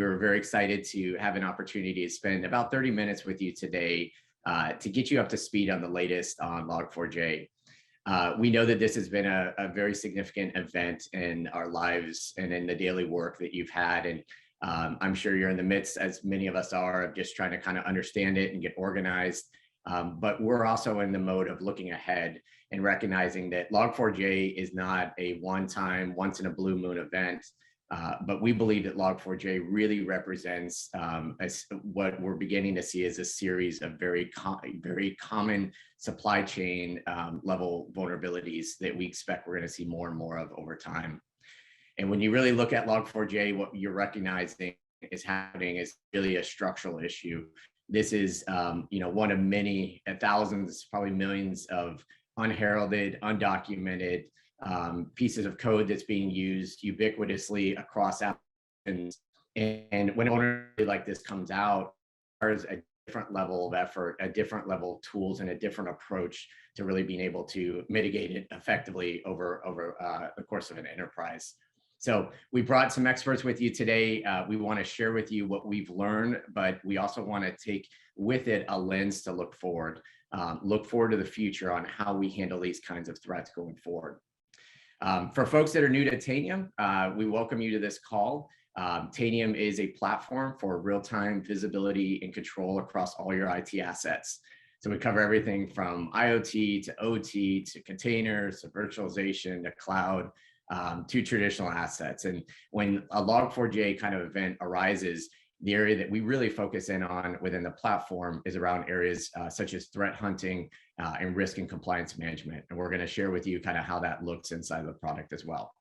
we were very excited to have an opportunity to spend about 30 minutes with you today to get you up to speed on the latest on Log4j. We know that this has been a very significant event in our lives and in the daily work that you've had. And I'm sure you're in the midst, as many of us are, of just trying to kind of understand it and get organized. But we're also in the mode of looking ahead and recognizing that Log4j is not a one-time, once in a blue moon event. But we believe that Log4j really represents what we're beginning to see as a series of very common supply chain level vulnerabilities that we expect we're going to see more and more of over time. And when you really look at Log4j, what you're recognizing is happening is really a structural issue. This is one of many thousands, probably millions of unheralded, undocumented pieces of code that's being used ubiquitously across applications. And when a vulnerability like this comes out, there's a different level of effort, a different level of tools, and a different approach to really being able to mitigate it effectively over the course of an enterprise. So we brought some experts with you today. We want to share with you what we've learned, but we also want to take with it a lens to look forward to the future on how we handle these kinds of threats going forward. For folks that are new to Tanium, we welcome you to this call. Tanium is a platform for real-time visibility and control across all your IT assets. So we cover everything from IoT to OT to containers to virtualization to cloud to traditional assets. And when a Log4j kind of event arises, the area that we really focus in on within the platform is around areas such as threat hunting and risk and compliance management. And we're going to share with you kind of how that looks inside of the product as well.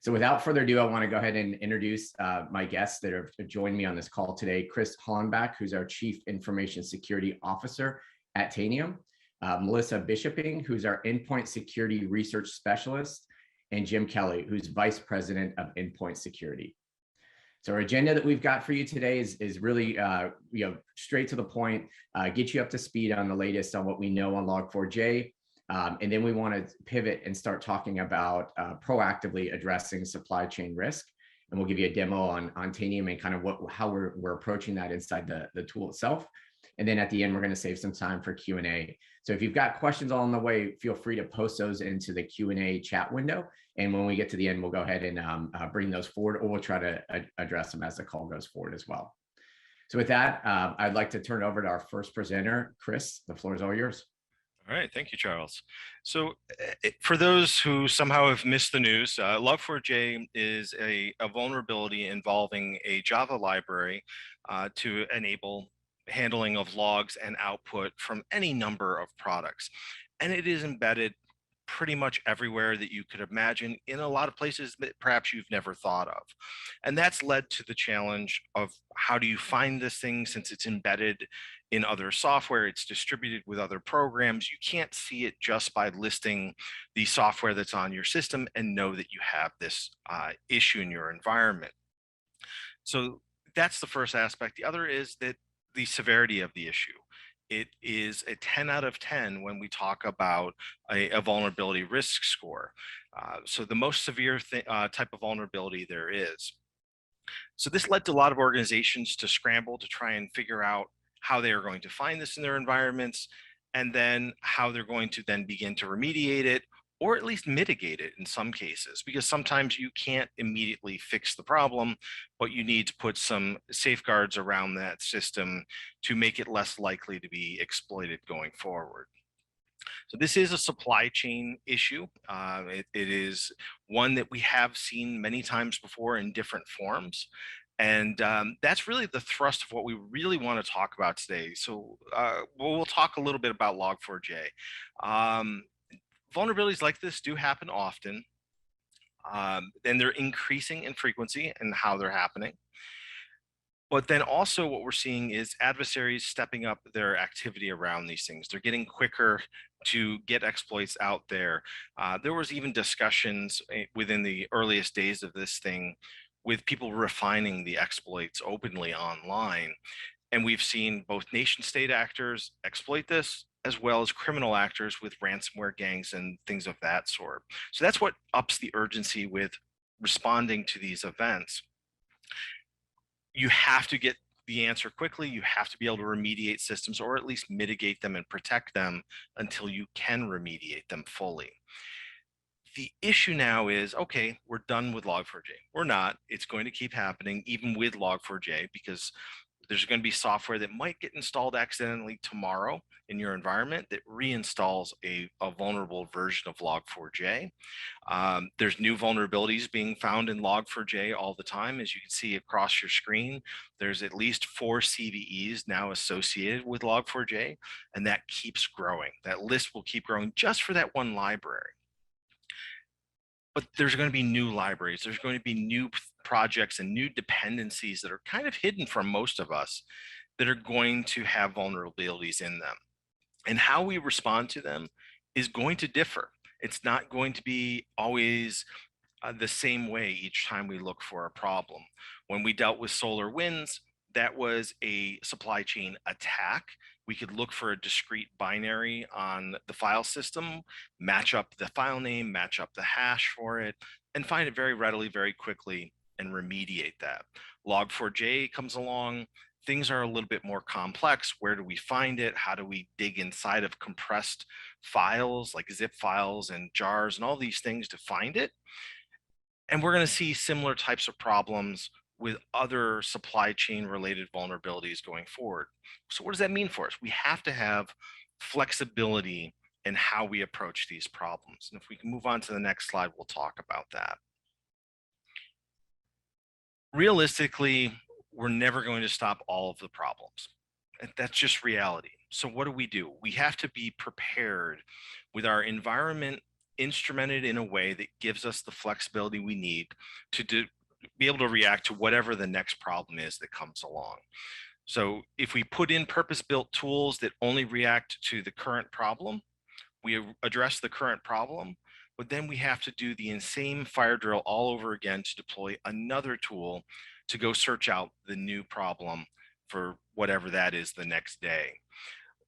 So without further ado, I want to go ahead and introduce my guests that have joined me on this call today. Chris Hollenbach, who's our Chief Information Security Officer at Tanium. Melissa Bishoping, who's our Endpoint Security Research Specialist. And Jim Kelly, who's Vice President of Endpoint Security. So our agenda that we've got for you today is really straight to the point, get you up to speed on the latest on what we know on Log4j. And then we want to pivot and start talking about proactively addressing supply chain risk. And we'll give you a demo on Tanium and kind of how we're approaching that inside the tool itself. And then at the end, we're going to save some time for Q&A. So if you've got questions along the way, feel free to post those into the Q&A chat window. And when we get to the end, we'll go ahead and bring those forward, or we'll try to address them as the call goes forward as well. So with that, I'd like to turn it over to our first presenter, Chris. The floor is all yours. All right, thank you, Charles. So for those who somehow have missed the news, Log4j is a vulnerability involving a Java library to enable handling of logs and output from any number of products. And it is embedded pretty much everywhere that you could imagine, in a lot of places that perhaps you've never thought of. And that's led to the challenge of how do you find this thing, since it's embedded in other software, it's distributed with other programs. You can't see it just by listing the software that's on your system and know that you have this issue in your environment. So that's the first aspect. The other is that the severity of the issue. It is a 10 out of 10 when we talk about a vulnerability risk score. So the most severe type of vulnerability there is. So this led to a lot of organizations to scramble to try and figure out how they are going to find this in their environments, and then how they're going to then begin to remediate it, or at least mitigate it in some cases, because sometimes you can't immediately fix the problem, but you need to put some safeguards around that system to make it less likely to be exploited going forward. So this is a supply chain issue. It is one that we have seen many times before in different forms. And that's really the thrust of what we really want to talk about today. So we'll talk a little bit about Log4j. Vulnerabilities like this do happen often, and they're increasing in frequency and how they're happening. But then also what we're seeing is adversaries stepping up their activity around these things. They're getting quicker to get exploits out there. There was even discussions within the earliest days of this thing with people refining the exploits openly online. And we've seen both nation state actors exploit this, as well as criminal actors with ransomware gangs and things of that sort. So that's what ups the urgency with responding to these events. you have to get the answer quickly. You have to be able to remediate systems, or at least mitigate them and protect them until you can remediate them fully. The issue now is, okay, we're done with Log4j. We're not. It's going to keep happening even with Log4j, because there's going to be software that might get installed accidentally tomorrow in your environment that reinstalls a vulnerable version of Log4j. There's new vulnerabilities being found in Log4j all the time. As you can see across your screen, there's at least 4 CVEs now associated with Log4j, and that keeps growing. That list will keep growing just for that one library. But there's going to be new libraries. There's going to be new projects and new dependencies that are kind of hidden from most of us that are going to have vulnerabilities in them. And how we respond to them is going to differ. It's not going to be always the same way each time we look for a problem. When we dealt with SolarWinds, that was a supply chain attack. We could look for a discrete binary on the file system, match up the file name, match up the hash for it, and find it very readily, very quickly, and remediate that. Log4j comes along. Things are a little bit more complex. Where do we find it? How do we dig inside of compressed files like zip files and jars and all these things to find it? And we're going to see similar types of problems with other supply chain related vulnerabilities going forward. So what does that mean for us? We have to have flexibility in how we approach these problems. And if we can move on to the next slide, we'll talk about that. Realistically, we're never going to stop all of the problems. That's just reality. So what do? We have to be prepared with our environment instrumented in a way that gives us the flexibility we need to be able to react to whatever the next problem is that comes along. So if we put in purpose-built tools that only react to the current problem, we address the current problem, but then we have to do the insane fire drill all over again to deploy another tool to go search out the new problem for whatever that is the next day.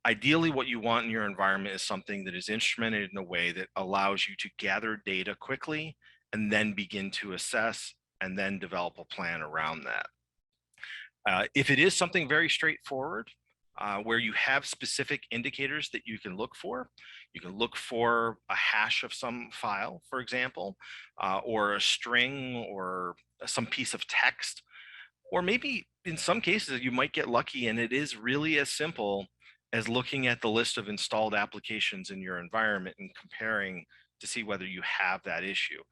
Ideally, what you want in your environment is something that is instrumented in a way that allows you to gather data quickly and then begin to assess and then develop a plan around that. If it is something very straightforward, where you have specific indicators that you can look for a hash of some file, for example, or a string or some piece of text, or maybe in some cases you might get lucky and it is really as simple as looking at the list of installed applications in your environment and comparing to see whether you have that issue.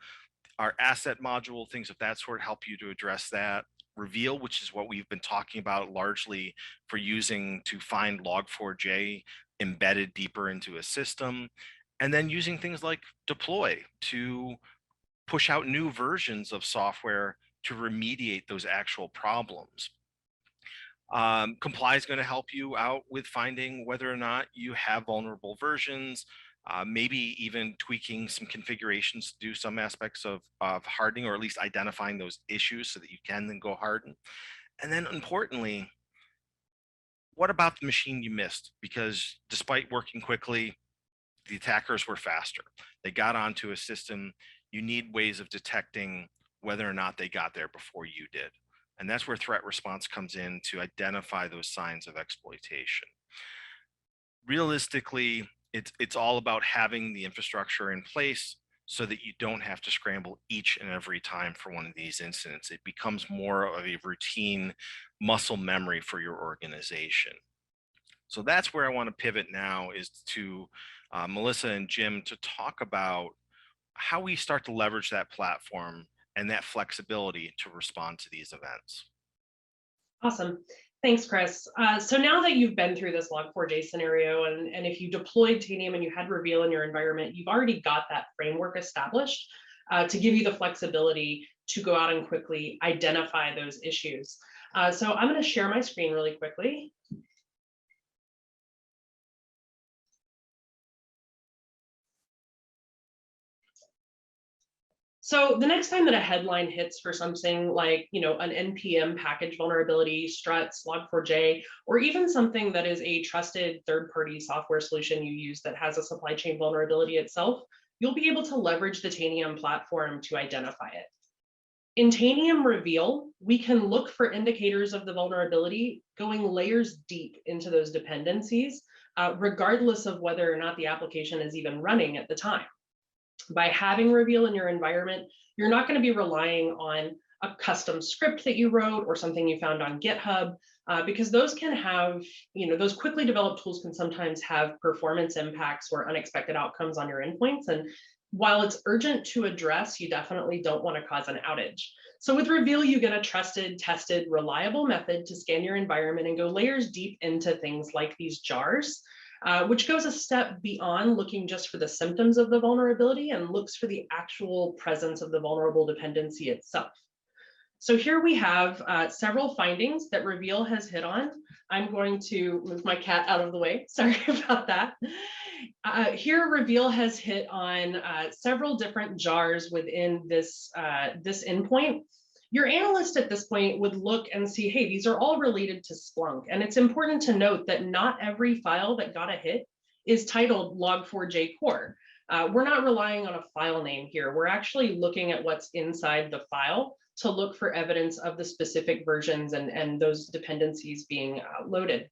Our asset module, things of that sort, help you to address that. Reveal, which is what we've been talking about largely for using to find Log4j embedded deeper into a system. And then using things like deploy to push out new versions of software to remediate those actual problems. Comply is going to help you out with finding whether or not you have vulnerable versions, maybe even tweaking some configurations to do some aspects of hardening, or at least identifying those issues so that you can then go harden. And then importantly, what about the machine you missed? Because despite working quickly, the attackers were faster. They got onto a system. You need ways of detecting whether or not they got there before you did. And that's where threat response comes in to identify those signs of exploitation. Realistically, it's all about having the infrastructure in place so that you don't have to scramble each and every time for one of these incidents. It becomes more of a routine muscle memory for your organization. So that's where I want to pivot now, is to Melissa and Jim, to talk about how we start to leverage that platform and that flexibility to respond to these events. Awesome. Thanks, Chris. So now that you've been through this Log4j scenario, and if you deployed Tanium and you had Reveal in your environment, you've already got that framework established to give you the flexibility to go out and quickly identify those issues. So I'm going to share my screen really quickly. So the next time that a headline hits for something like, an NPM package vulnerability, struts, Log4j, or even something that is a trusted third-party software solution you use that has a supply chain vulnerability itself, you'll be able to leverage the Tanium platform to identify it. In Tanium Reveal, we can look for indicators of the vulnerability going layers deep into those dependencies, regardless of whether or not the application is even running at the time. By having Reveal in your environment, you're not going to be relying on a custom script that you wrote or something you found on GitHub, because those can have, those quickly developed tools can sometimes have performance impacts or unexpected outcomes on your endpoints. And while it's urgent to address, you definitely don't want to cause an outage. So with Reveal, you get a trusted, tested, reliable method to scan your environment and go layers deep into things like these jars, which goes a step beyond looking just for the symptoms of the vulnerability and looks for the actual presence of the vulnerable dependency itself. So here we have several findings that Reveal has hit on. I'm going to move my cat out of the way. Sorry about that. Here, Reveal has hit on several different jars within this endpoint. Your analyst at this point would look and see, hey, these are all related to Splunk. And it's important to note that not every file that got a hit is titled Log4j core. We're not relying on a file name here. We're actually looking at what's inside the file to look for evidence of the specific versions and those dependencies being loaded.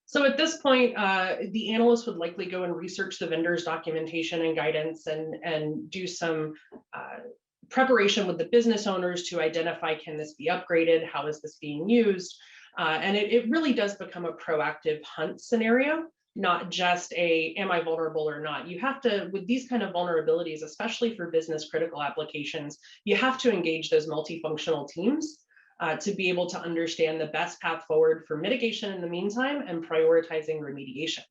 So at this point, the analyst would likely go and research the vendor's documentation and guidance and do some preparation with the business owners to identify, can this be upgraded? How is this being used? And it really does become a proactive hunt scenario, not just a, am I vulnerable or not? You have to, with these kind of vulnerabilities, especially for business critical applications, you have to engage those multifunctional teams to be able to understand the best path forward for mitigation in the meantime and prioritizing remediation.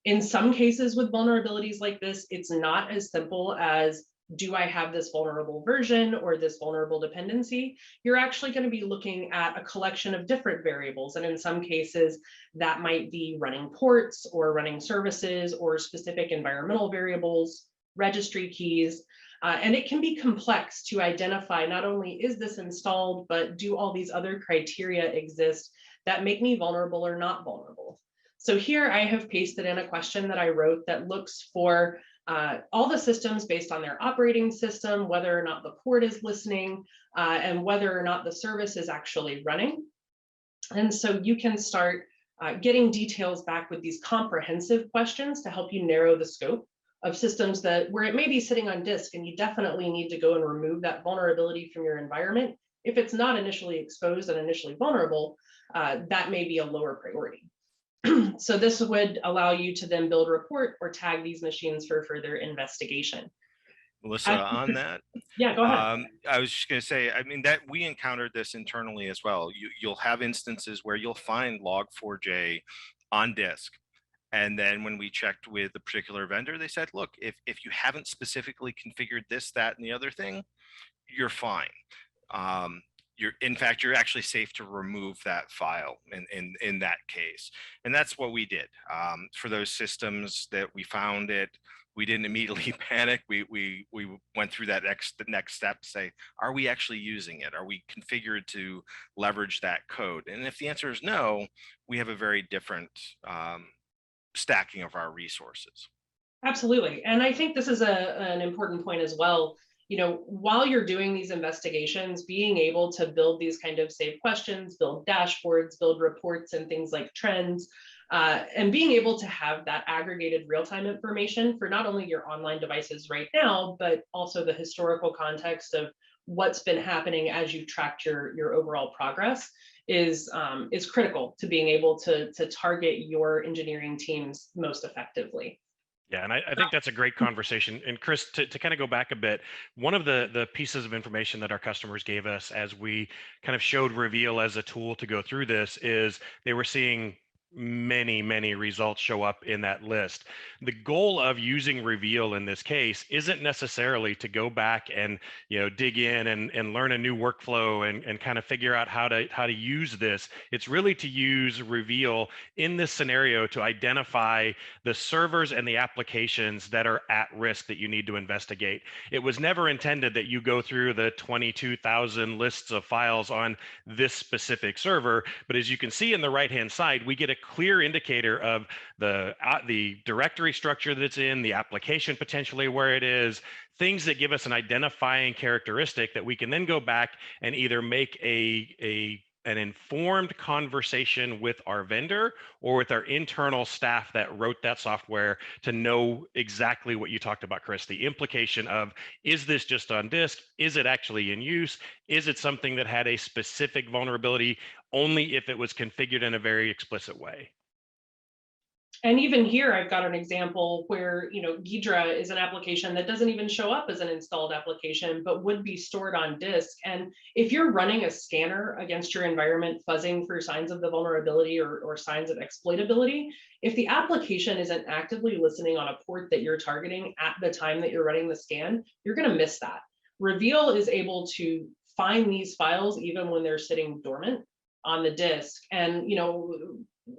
In some cases with vulnerabilities like this, it's not as simple as, do I have this vulnerable version or this vulnerable dependency? You're actually going to be looking at a collection of different variables. And in some cases, that might be running ports or running services or specific environmental variables, registry keys. And it can be complex to identify not only is this installed, but do all these other criteria exist that make me vulnerable or not vulnerable? So here I have pasted in a question that I wrote that looks for all the systems based on their operating system, whether or not the port is listening, and whether or not the service is actually running. And so you can start getting details back with these comprehensive questions to help you narrow the scope of systems that where it may be sitting on disk and you definitely need to go and remove that vulnerability from your environment. If it's not initially exposed and initially vulnerable, that may be a lower priority. So this would allow you to then build a report or tag these machines for further investigation. Melissa, on that, yeah, go ahead. I was just going to say, I mean, that we encountered this internally as well. You'll have instances where you'll find Log4j on disk. And then when we checked with the particular vendor, they said, look, if you haven't specifically configured this, that, and the other thing, you're fine. In fact, you're actually safe to remove that file in that case. And that's what we did. For those systems that we found it, we didn't immediately panic. We went through the next step, say, are we actually using it? Are we configured to leverage that code? And if the answer is no, we have a very different stacking of our resources. Absolutely. And I think this is an important point as well. While you're doing these investigations, being able to build these kind of saved questions, build dashboards, build reports and things like trends, and being able to have that aggregated real-time information for not only your online devices right now, but also the historical context of what's been happening as you've tracked your overall progress is critical to being able to target your engineering teams most effectively. Yeah, and I think that's a great conversation. And Chris, to kind of go back a bit, one of the pieces of information that our customers gave us as we kind of showed Reveal as a tool to go through this is they were seeing many results show up in that list. The goal of using Reveal in this case isn't necessarily to go back and dig in and learn a new workflow and kind of figure out how to use this. It's really to use Reveal in this scenario to identify the servers and the applications that are at risk that you need to investigate. It was never intended that you go through the 22,000 lists of files on this specific server, but as you can see in the right hand side, we get a clear indicator of the directory structure that it's in, the application potentially where it is, things that give us an identifying characteristic that we can then go back and either make an informed conversation with our vendor or with our internal staff that wrote that software to know exactly what you talked about, Chris, the implication of, is this just on disk? Is it actually in use? Is it something that had a specific vulnerability only if it was configured in a very explicit way? And even here, I've got an example where, Ghidra is an application that doesn't even show up as an installed application, but would be stored on disk. And if you're running a scanner against your environment, fuzzing for signs of the vulnerability or signs of exploitability, if the application isn't actively listening on a port that you're targeting at the time that you're running the scan, you're going to miss that. Reveal is able to find these files even when they're sitting dormant on the disk. And,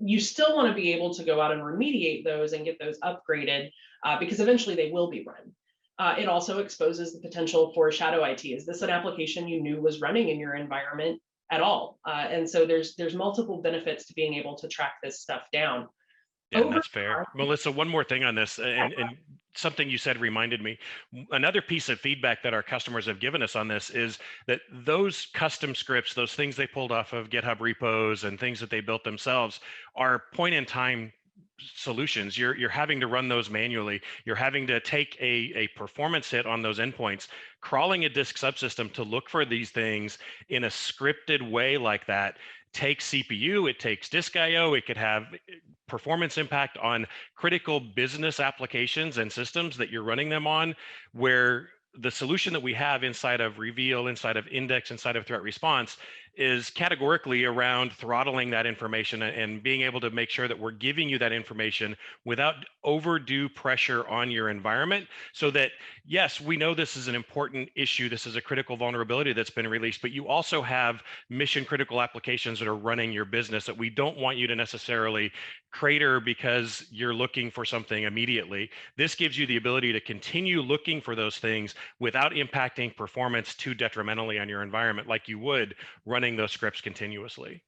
you still want to be able to go out and remediate those and get those upgraded because eventually they will be run. It also exposes the potential for shadow IT. Is this an application you knew was running in your environment at all? And so there's multiple benefits to being able to track this stuff down. Yeah, and that's fair. Melissa, one more thing on this, and something you said reminded me. Another piece of feedback that our customers have given us on this is that those custom scripts, those things they pulled off of GitHub repos and things that they built themselves, are point-in-time solutions. You're having to run those manually. You're having to take a performance hit on those endpoints. Crawling a disk subsystem to look for these things in a scripted way like that takes CPU, it takes disk IO, it could have performance impact on critical business applications and systems that you're running them on, where the solution that we have inside of Reveal, inside of Index, inside of Threat Response is categorically around throttling that information and being able to make sure that we're giving you that information without overdue pressure on your environment, so that, yes, we know this is an important issue, this is a critical vulnerability that's been released, but you also have mission critical applications that are running your business that we don't want you to necessarily crater because you're looking for something immediately. This gives you the ability to continue looking for those things without impacting performance too detrimentally on your environment, like you would running those scripts continuously.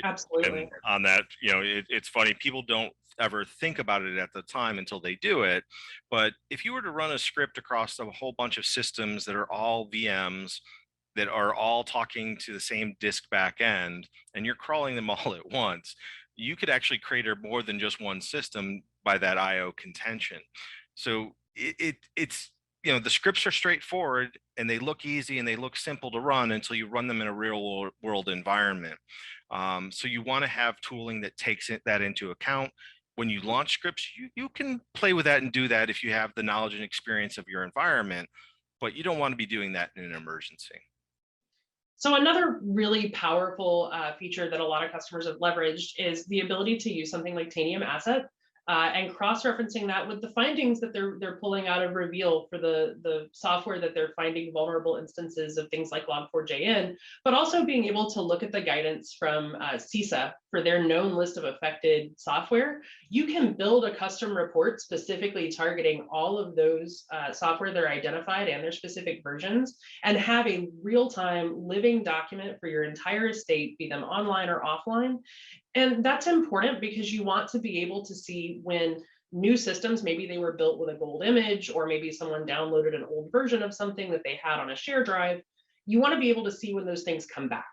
Absolutely. And on that, it's funny, people don't ever think about it at the time until they do it. But if you were to run a script across a whole bunch of systems that are all VMs, that are all talking to the same disk backend, and you're crawling them all at once, you could actually create more than just one system by that IO contention. So it's the scripts are straightforward and they look easy and they look simple to run until you run them in a real world environment. So you want to have tooling that takes that into account. When you launch scripts, you can play with that and do that if you have the knowledge and experience of your environment, but you don't want to be doing that in an emergency. So another really powerful feature that a lot of customers have leveraged is the ability to use something like Tanium Asset and cross-referencing that with the findings that they're pulling out of Reveal for the software that they're finding vulnerable instances of things like Log4j in, but also being able to look at the guidance from CISA for their known list of affected software. You can build a custom report specifically targeting all of those software that are identified and their specific versions, and have a real-time living document for your entire estate, be them online or offline. And that's important because you want to be able to see when new systems, maybe they were built with a gold image, or maybe someone downloaded an old version of something that they had on a share drive. You want to be able to see when those things come back.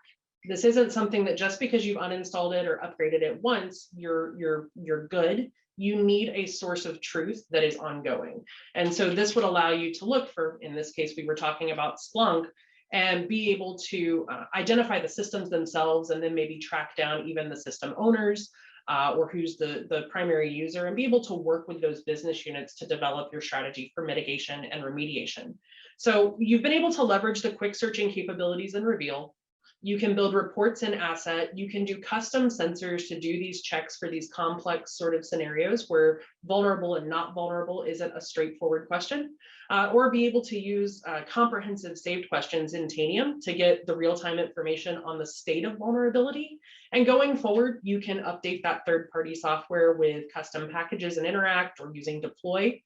This isn't something that just because you've uninstalled it or upgraded it once, you're good. You need a source of truth that is ongoing. And so this would allow you to look for, in this case, we were talking about Splunk, and be able to identify the systems themselves, and then maybe track down even the system owners or who's the primary user, and be able to work with those business units to develop your strategy for mitigation and remediation. So you've been able to leverage the quick searching capabilities in Reveal. You can build reports in Asset. You can do custom sensors to do these checks for these complex sort of scenarios where vulnerable and not vulnerable isn't a straightforward question, or be able to use comprehensive saved questions in Tanium to get the real-time information on the state of vulnerability. And going forward, you can update that third-party software with custom packages and Interact or using deploy.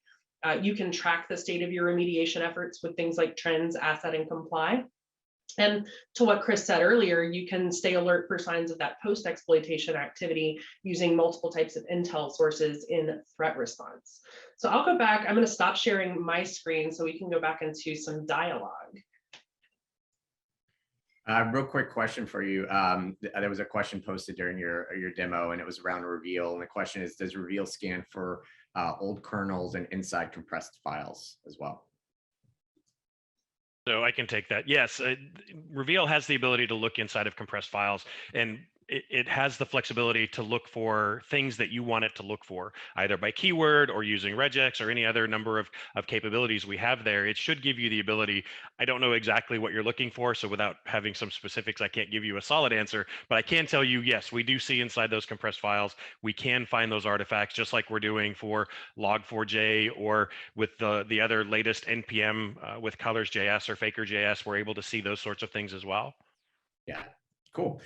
You can track the state of your remediation efforts with things like trends, Asset, and comply. And to what Chris said earlier, you can stay alert for signs of that post-exploitation activity using multiple types of intel sources in threat response. So I'll go back. I'm going to stop sharing my screen so we can go back into some dialogue. Real quick question for you. There was a question posted during your demo, and it was around Reveal. And the question is, does Reveal scan for old kernels and inside compressed files as well? So I can take that. Yes, Reveal has the ability to look inside of compressed files, and it has the flexibility to look for things that you want it to look for, either by keyword or using regex or any other number of capabilities we have there. It should give you the ability. I don't know exactly what you're looking for, so without having some specifics, I can't give you a solid answer, but I can tell you, yes, we do see inside those compressed files, we can find those artifacts just like we're doing for Log4j or with the other latest NPM with colors.js or faker.js. We're able to see those sorts of things as well. Yeah, cool.